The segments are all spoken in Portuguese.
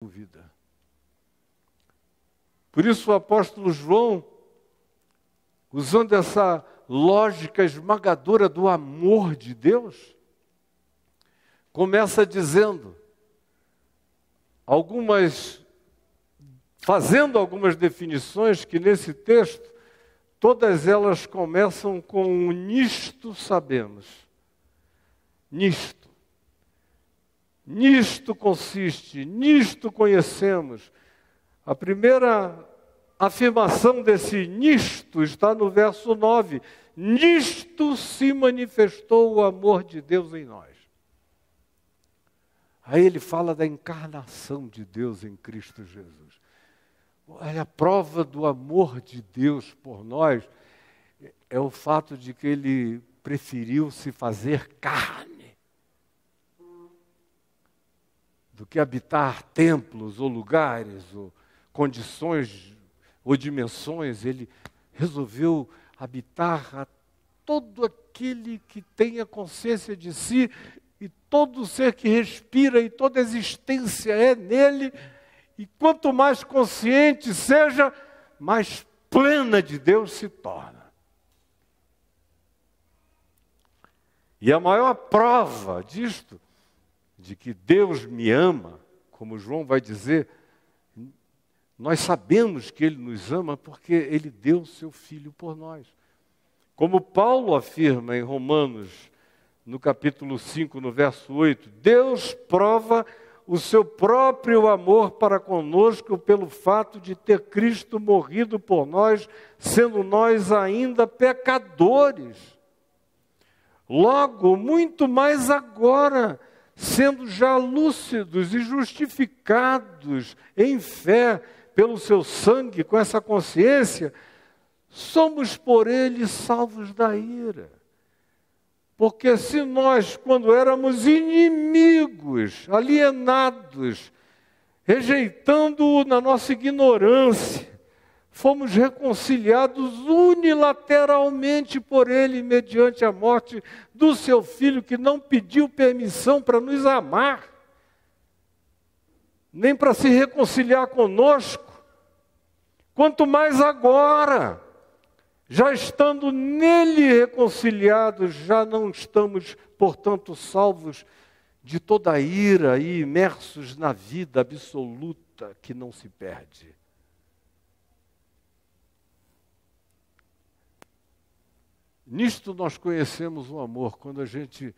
dúvida. Por isso o apóstolo João, usando essa lógica esmagadora do amor de Deus, começa dizendo, fazendo algumas definições que nesse texto, todas elas começam com nisto sabemos. Nisto consiste, nisto conhecemos. A primeira afirmação desse nisto está no verso 9. Nisto se manifestou o amor de Deus em nós. Aí ele fala da encarnação de Deus em Cristo Jesus. Olha, a prova do amor de Deus por nós é o fato de que ele preferiu se fazer carne do que habitar templos ou lugares ou condições ou dimensões. Ele resolveu habitar a todo aquele que tenha consciência de si, e todo ser que respira e toda existência é nele. E quanto mais consciente seja, mais plena de Deus se torna. E a maior prova disto, de que Deus me ama, como João vai dizer, nós sabemos que Ele nos ama porque Ele deu o seu Filho por nós. Como Paulo afirma em Romanos, no capítulo 5, no verso 8, Deus prova o seu próprio amor para conosco pelo fato de ter Cristo morrido por nós, sendo nós ainda pecadores. Logo, muito mais agora, sendo já lúcidos e justificados em fé pelo seu sangue, com essa consciência, somos por ele salvos da ira. Porque se nós, quando éramos inimigos, alienados, rejeitando-o na nossa ignorância, fomos reconciliados unilateralmente por ele, mediante a morte do seu Filho, que não pediu permissão para nos amar, nem para se reconciliar conosco, quanto mais agora, já estando nele reconciliados, já não estamos, portanto, salvos de toda a ira e imersos na vida absoluta que não se perde. Nisto nós conhecemos o amor, quando a gente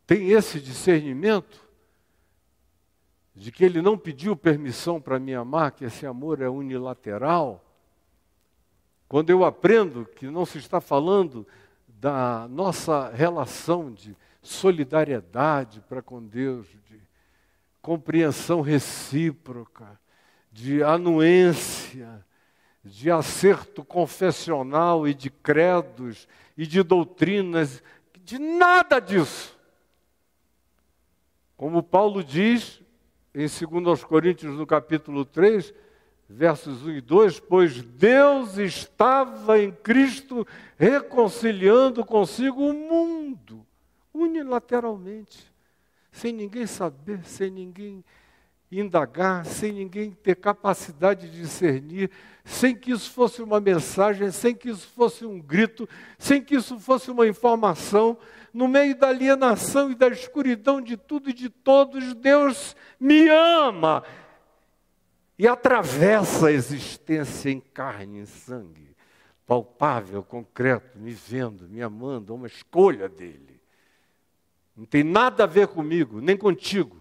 tem esse discernimento de que ele não pediu permissão para me amar, que esse amor é unilateral. Quando eu aprendo que não se está falando da nossa relação de solidariedade para com Deus, de compreensão recíproca, de anuência, de acerto confessional e de credos e de doutrinas, de nada disso. Como Paulo diz em 2 Coríntios, no capítulo 3, versos 1 e 2, pois Deus estava em Cristo reconciliando consigo o mundo, unilateralmente, sem ninguém saber, sem ninguém indagar, sem ninguém ter capacidade de discernir, sem que isso fosse uma mensagem, sem que isso fosse um grito, sem que isso fosse uma informação. No meio da alienação e da escuridão de tudo e de todos, Deus me ama e atravessa a existência em carne e sangue, palpável, concreto, me vendo, me amando, é uma escolha dele. Não tem nada a ver comigo, nem contigo,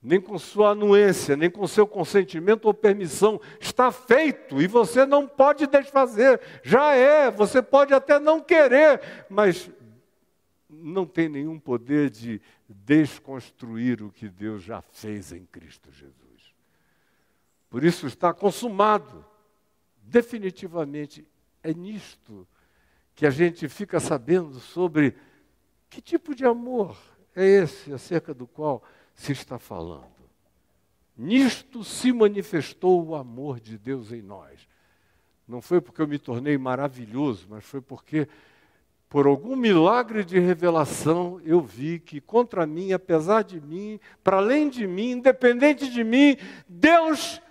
nem com sua anuência, nem com seu consentimento ou permissão. Está feito e você não pode desfazer. Já é, você pode até não querer, mas não tem nenhum poder de desconstruir o que Deus já fez em Cristo Jesus. Por isso está consumado. Definitivamente é nisto que a gente fica sabendo sobre que tipo de amor é esse acerca do qual se está falando. Nisto se manifestou o amor de Deus em nós. Não foi porque eu me tornei maravilhoso, mas foi porque por algum milagre de revelação, eu vi que contra mim, apesar de mim, para além de mim, independente de mim, Deus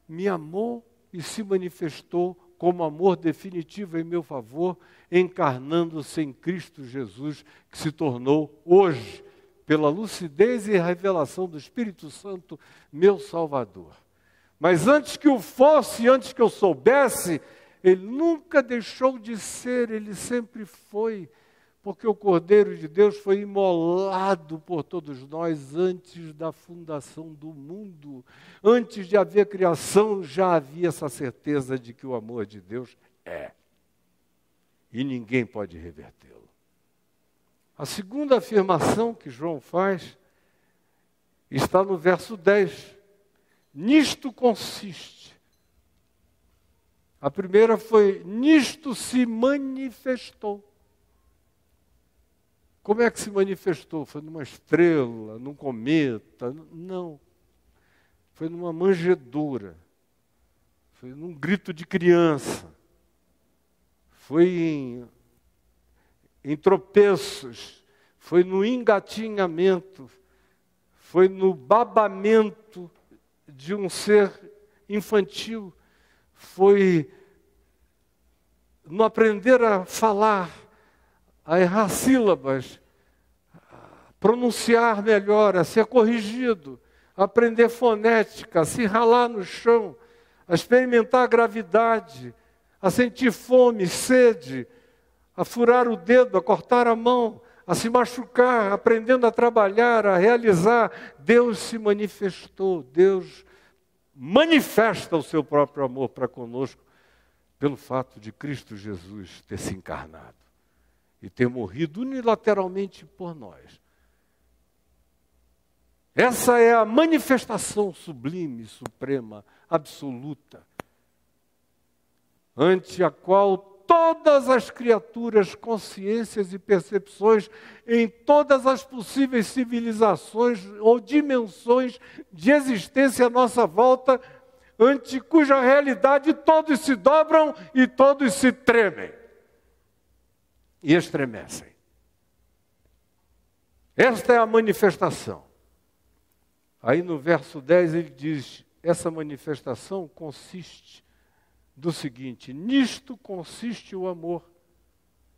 me amou e se manifestou como amor definitivo em meu favor, encarnando-se em Cristo Jesus, que se tornou hoje, pela lucidez e revelação do Espírito Santo, meu Salvador. Mas antes que o fosse, antes que eu soubesse, ele nunca deixou de ser, ele sempre foi, porque o Cordeiro de Deus foi imolado por todos nós antes da fundação do mundo. Antes de haver criação, já havia essa certeza de que o amor de Deus é. E ninguém pode revertê-lo. A segunda afirmação que João faz está no verso 10. Nisto consiste. A primeira foi, nisto se manifestou. Como é que se manifestou? Foi numa estrela, num cometa? Não. Foi numa manjedoura. Foi num grito de criança. Foi em tropeços. Foi no engatinhamento. Foi no babamento de um ser infantil. Foi no aprender a falar, a errar sílabas, a pronunciar melhor, a ser corrigido, a aprender fonética, a se ralar no chão, a experimentar a gravidade, a sentir fome, sede, a furar o dedo, a cortar a mão, a se machucar, aprendendo a trabalhar, a realizar. Deus se manifestou, Deus manifesta o seu próprio amor para conosco pelo fato de Cristo Jesus ter se encarnado e ter morrido unilateralmente por nós. Essa é a manifestação sublime, suprema, absoluta, ante a qual todas as criaturas, consciências e percepções em todas as possíveis civilizações ou dimensões de existência à nossa volta, ante cuja realidade todos se dobram e todos se tremem e estremecem. Esta é a manifestação. Aí no verso 10 ele diz, essa manifestação consiste do seguinte, nisto consiste o amor.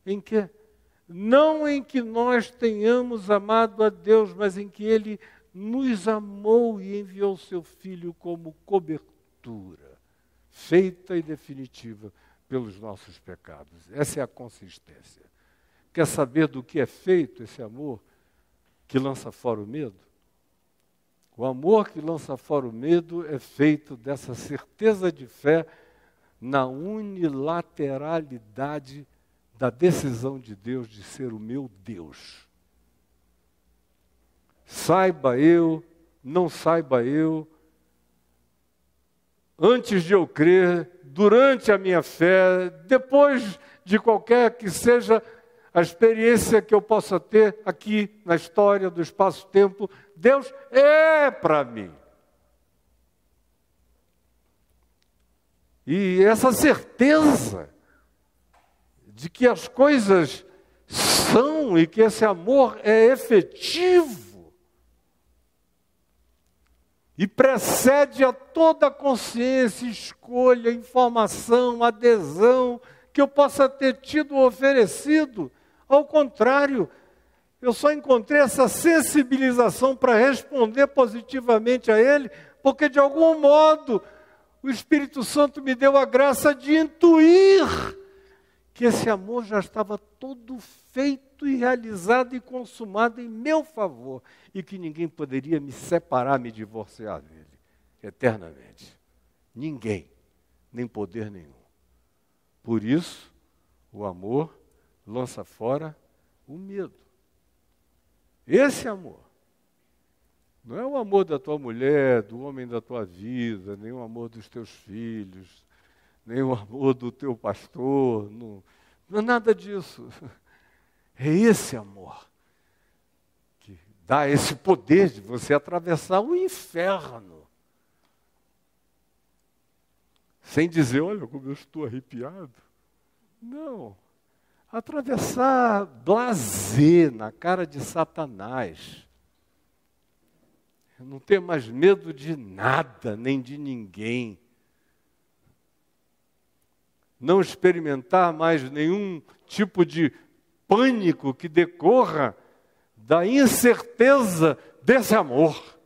Em quê? Não em que nós tenhamos amado a Deus, mas em que Ele nos amou e enviou seu Filho como cobertura, feita e definitiva pelos nossos pecados. Essa é a consistência. Quer saber do que é feito esse amor que lança fora o medo? O amor que lança fora o medo é feito dessa certeza de fé na unilateralidade da decisão de Deus de ser o meu Deus. Saiba eu, não saiba eu, antes de eu crer, durante a minha fé, depois de qualquer que seja a experiência que eu possa ter aqui na história do espaço-tempo, Deus é para mim. E essa certeza de que as coisas são e que esse amor é efetivo e precede a toda consciência, escolha, informação, adesão que eu possa ter tido ou oferecido. Ao contrário, eu só encontrei essa sensibilização para responder positivamente a Ele, porque de algum modo o Espírito Santo me deu a graça de intuir que esse amor já estava todo feito e realizado e consumado em meu favor e que ninguém poderia me separar, me divorciar dele eternamente. Ninguém, nem poder nenhum. Por isso, o amor lança fora o medo. Esse amor não é o amor da tua mulher, do homem da tua vida, nem o amor dos teus filhos, nem o amor do teu pastor, não é nada disso. É esse amor que dá esse poder de você atravessar o inferno. Sem dizer, olha como eu estou arrepiado. Não. atravessar blasé na cara de Satanás. Não ter mais medo de nada, nem de ninguém. Não experimentar mais nenhum tipo de pânico que decorra da incerteza desse amor.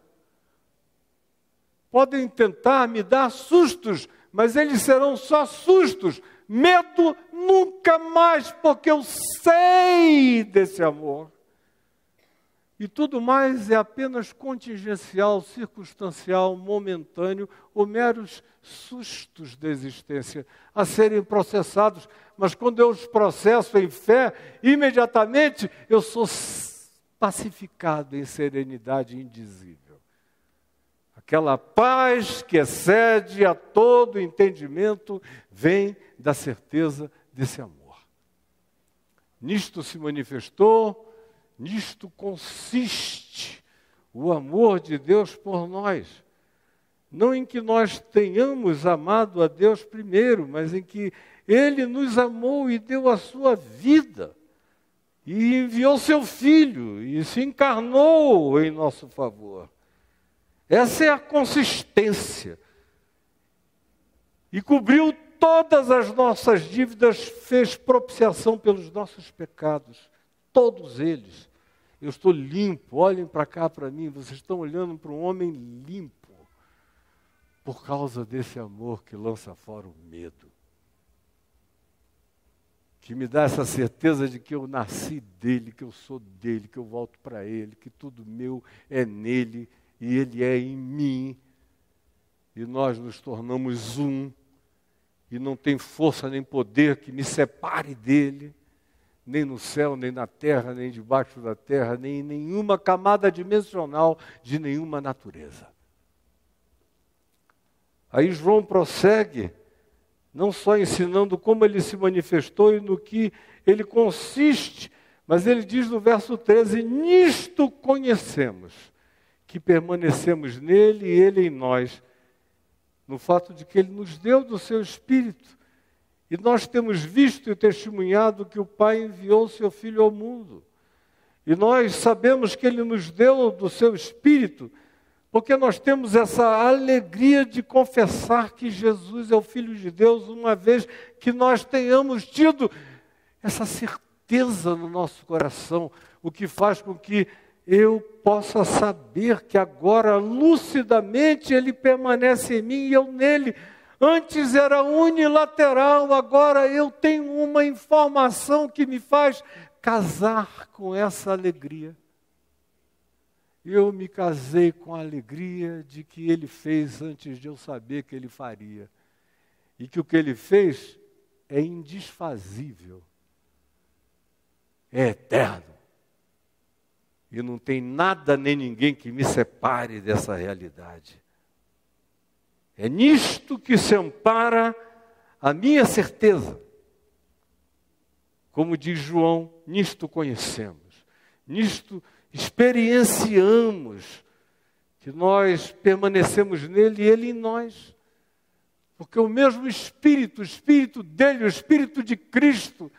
Podem tentar me dar sustos, mas eles serão só sustos. Medo nunca mais, porque eu sei desse amor. E tudo mais é apenas contingencial, circunstancial, momentâneo, ou meros sustos da existência a serem processados. Mas quando eu os processo em fé, imediatamente eu sou pacificado em serenidade indizível. Aquela paz que excede a todo entendimento vem da certeza desse amor. Nisto se manifestou, nisto consiste o amor de Deus por nós. Não em que nós tenhamos amado a Deus primeiro, mas em que Ele nos amou e deu a sua vida. E enviou seu Filho e se encarnou em nosso favor. Essa é a consistência. E cobriu todas as nossas dívidas, fez propiciação pelos nossos pecados. Todos eles. Eu estou limpo, olhem para cá para mim, vocês estão olhando para um homem limpo. Por causa desse amor que lança fora o medo. Que me dá essa certeza de que eu nasci dele, que eu sou dele, que eu volto para ele, que tudo meu é nele e ele é em mim. E nós nos tornamos um. E não tem força nem poder que me separe dele. Nem no céu, nem na terra, nem debaixo da terra, nem em nenhuma camada dimensional de nenhuma natureza. Aí João prossegue, não só ensinando como ele se manifestou e no que ele consiste, mas ele diz no verso 13, nisto conhecemos, que permanecemos nele e ele em nós, no fato de que ele nos deu do seu Espírito. E nós temos visto e testemunhado que o Pai enviou o seu Filho ao mundo. E nós sabemos que ele nos deu do seu Espírito, porque nós temos essa alegria de confessar que Jesus é o Filho de Deus, uma vez que nós tenhamos tido essa certeza no nosso coração, o que faz com que eu possa saber que agora, lucidamente, ele permanece em mim e eu nele. Antes era unilateral, agora eu tenho uma informação que me faz casar com essa alegria. Eu me casei com a alegria de que ele fez antes de eu saber que ele faria. E que o que ele fez é indesfazível, é eterno. E não tem nada nem ninguém que me separe dessa realidade. É nisto que se ampara a minha certeza. Como diz João, nisto conhecemos, nisto experienciamos, que nós permanecemos nele e ele em nós. Porque o mesmo Espírito, o Espírito dele, o Espírito de Cristo,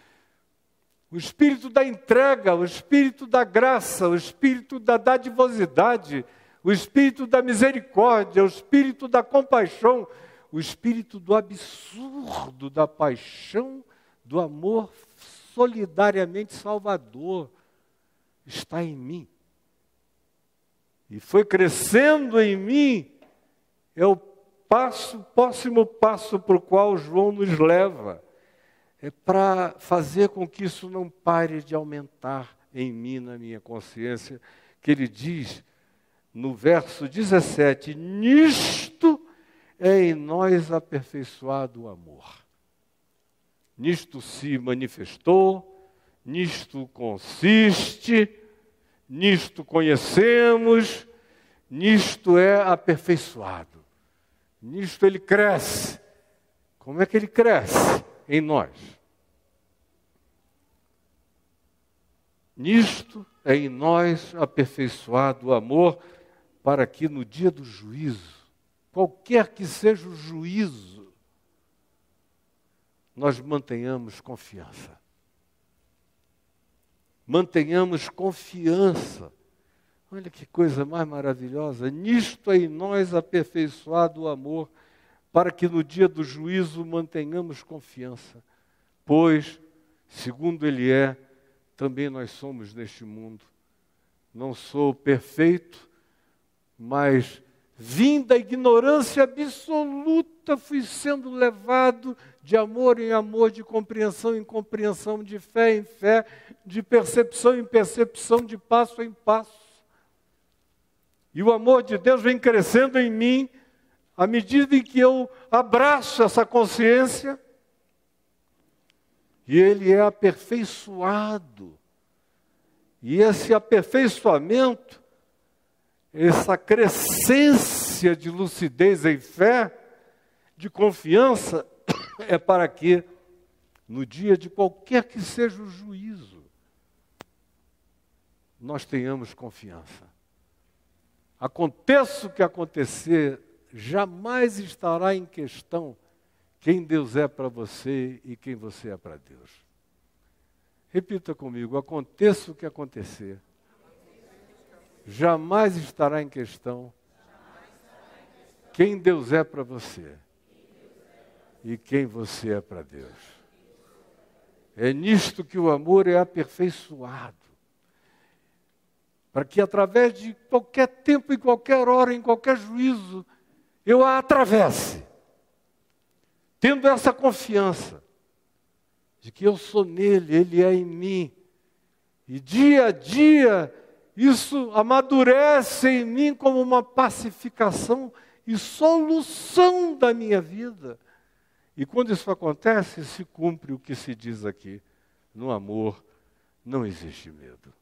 o Espírito da entrega, o Espírito da graça, o Espírito da dadivosidade, o Espírito da misericórdia, o Espírito da compaixão, o Espírito do absurdo, da paixão, do amor solidariamente salvador, está em mim. E foi crescendo em mim, é o próximo passo para o qual João nos leva. É para fazer com que isso não pare de aumentar em mim, na minha consciência, que ele diz no verso 17, nisto é em nós aperfeiçoado o amor. Nisto se manifestou, nisto consiste, nisto conhecemos, nisto é aperfeiçoado. Nisto ele cresce. Como é que ele cresce? Em nós. Nisto é em nós aperfeiçoado o amor, para que no dia do juízo, qualquer que seja o juízo, nós mantenhamos confiança. mantenhamos confiança. Olha que coisa mais maravilhosa. Nisto é em nós aperfeiçoado o amor, para que no dia do juízo mantenhamos confiança. Pois, segundo Ele é, também nós somos neste mundo. Não sou perfeito, mas vim da ignorância absoluta, fui sendo levado de amor em amor, de compreensão em compreensão, de fé em fé, de percepção em percepção, de passo em passo. E o amor de Deus vem crescendo em mim, à medida em que eu abraço essa consciência, e ele é aperfeiçoado. E esse aperfeiçoamento, essa crescência de lucidez em fé, de confiança, é para que, no dia de qualquer que seja o juízo, nós tenhamos confiança. Aconteça o que acontecer, jamais estará em questão quem Deus é para você e quem você é para Deus. Repita comigo, aconteça o que acontecer, jamais estará em questão quem Deus é para você e quem você é para Deus. É nisto que o amor é aperfeiçoado. Para que através de qualquer tempo, em qualquer hora, em qualquer juízo, eu a atravesse. Tendo essa confiança de que eu sou nele, ele é em mim. E dia a dia, isso amadurece em mim como uma pacificação e solução da minha vida. E quando isso acontece, se cumpre o que se diz aqui. No amor não existe medo.